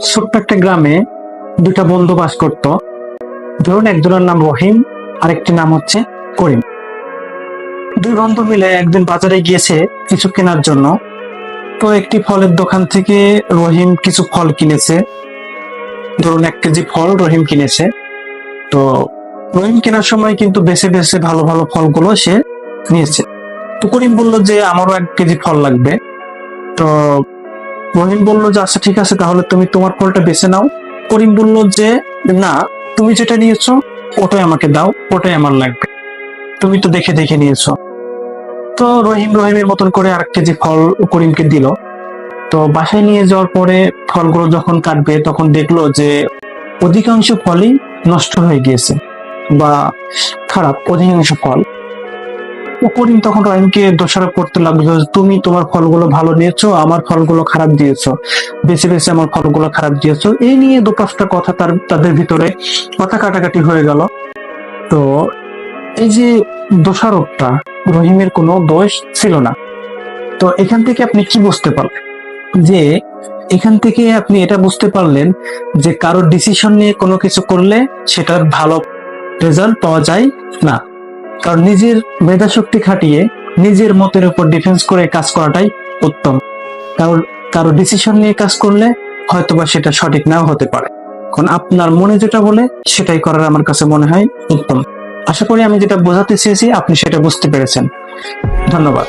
ছোট্ট একটা গ্রামে দুইটা বন্ধু বাস করত। ধরুন একজনের নাম রহিম, আরেকটি নাম হচ্ছে করিম। দুই বন্ধু মিলে একদিন বাজারে গিয়েছে কিছু কেনার জন্য। তো একটি ফলের দোকান থেকে রহিম কিছু ফল কিনেছে। ধরুন 1 কেজি ফল রহিম কিনেছে। তো রহিম কেনার সময় কিন্তু বেছে বেছে ভালো ভালো ফলগুলো সে নিয়েছে। তো করিম বলল যে আমারও 1 কেজি ফল লাগবে। তো রহিম বলল যে আচ্ছা ঠিক আছে, তাহলে তুমি তোমার ফলটা বেছে নাও। করিম বলল যে না, তুমি যেটা নিয়েছো ওটাই আমাকে দাও, ওটাই আমার লাগবে, তুমি তো দেখে দেখে নিয়েছো। তো রহিম রহিমের মতন করে 1 কেজি ফল করিমকে দিল। তো বাসায় নিয়ে যাওয়ার পরে ফলগুলো যখন কাটবে তখন দেখলো যে অধিকাংশ ফলই নষ্ট হয়ে গিয়েছে বা খারাপ, অধিকাংশ ফল। ও করিম তখন রহিমকে দোষারোপ করতে লাগলো যে তুমি তোমার ফলগুলো ভালো নিয়েছো, আমার ফলগুলো খারাপ দিয়েছো, বেছে বেছে আমার ফলগুলো খারাপ দিয়েছো। এই নিয়ে দুপাঁচটা কথা তাদের ভিতরে কথা কাটাকাটি হয়ে গেল। তো এই যে দোষারোপটা, রহিমের কোনো দোষ ছিল না। তো এখান থেকে আপনি কি বুঝতে পারলেন? যে এখান থেকে আপনি এটা বুঝতে পারলেন যে কারোর ডিসিশন নিয়ে কোনো কিছু করলে সেটার ভালো রেজাল্ট পাওয়া যায় না। কারণ নিজের মেধা শক্তি খাটিয়ে নিজের মতের উপর ডিফেন্স করে কাজ করাটাই উত্তম। কারণ কারো ডিসিশন নিয়ে কাজ করলে হয়তোবা সেটা সঠিক নাও হতে পারে। কারণ আপনার মনে যেটা বলে সেটাই করার আমার কাছে মনে হয় উত্তম। আশা করি আমি যেটা বোঝাতে চেয়েছি আপনি সেটা বুঝতে পেরেছেন। ধন্যবাদ।